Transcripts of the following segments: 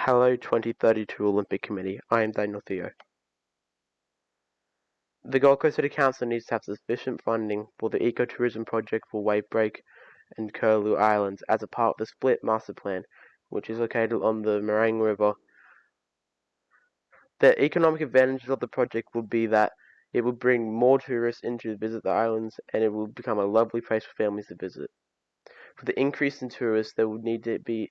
Hello 2032 Olympic Committee, I am Daniel Theo. The Gold Coast City Council needs to have sufficient funding for the ecotourism project for Wavebreak and Curlew Islands as a part of the Split Master Plan, which is located on the Marang River. The economic advantages of the project would be that it would bring more tourists in to visit the islands, and it will become a lovely place for families to visit. For the increase in tourists, there would need to be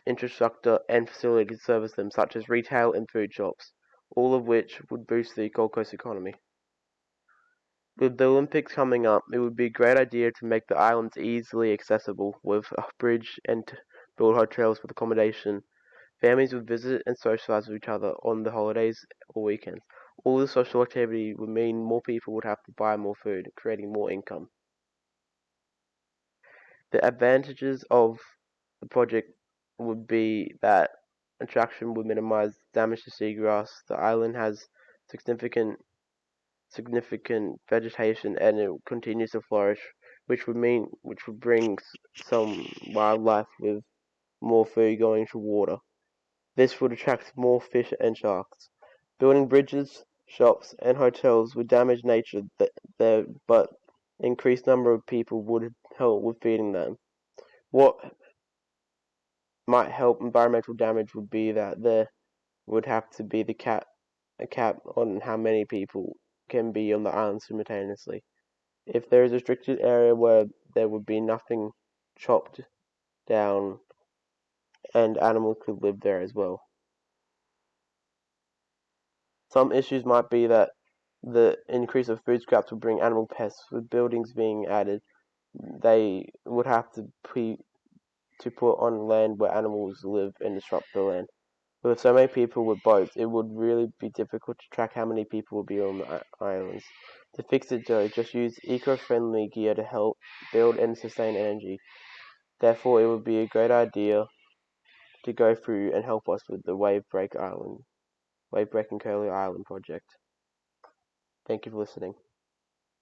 infrastructure and facilities to service them, such as retail and food shops, all of which would boost the Gold Coast economy. With the Olympics coming up, it would be a great idea to make the islands easily accessible with a bridge and to build hotels with accommodation. Families would visit and socialize with each other on the holidays or weekends. All the social activity would mean more people would have to buy more food, creating more income. The advantages of the project would be that attraction would minimize damage to seagrass. The island has significant vegetation and it continues to flourish, which would bring some wildlife with more food going to water. This would attract more fish and sharks. Building bridges, shops, and hotels would damage nature there, but increased number of people would help with feeding them. What might help environmental damage would be that there would have to be a cap on how many people can be on the island simultaneously. If there is a restricted area where there would be nothing chopped down and animals could live there as well. Some issues might be that the increase of food scraps would bring animal pests. With buildings being added, they would have to put on land where animals live and disrupt the land. With so many people with boats, it would really be difficult to track how many people will be on the islands. To fix it, though, just use eco-friendly gear to help build and sustain energy. Therefore, it would be a great idea to go through and help us with the Wavebreak and Curlew Island project. Thank you for listening,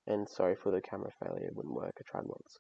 and sorry for the camera failure. It wouldn't work. I tried once.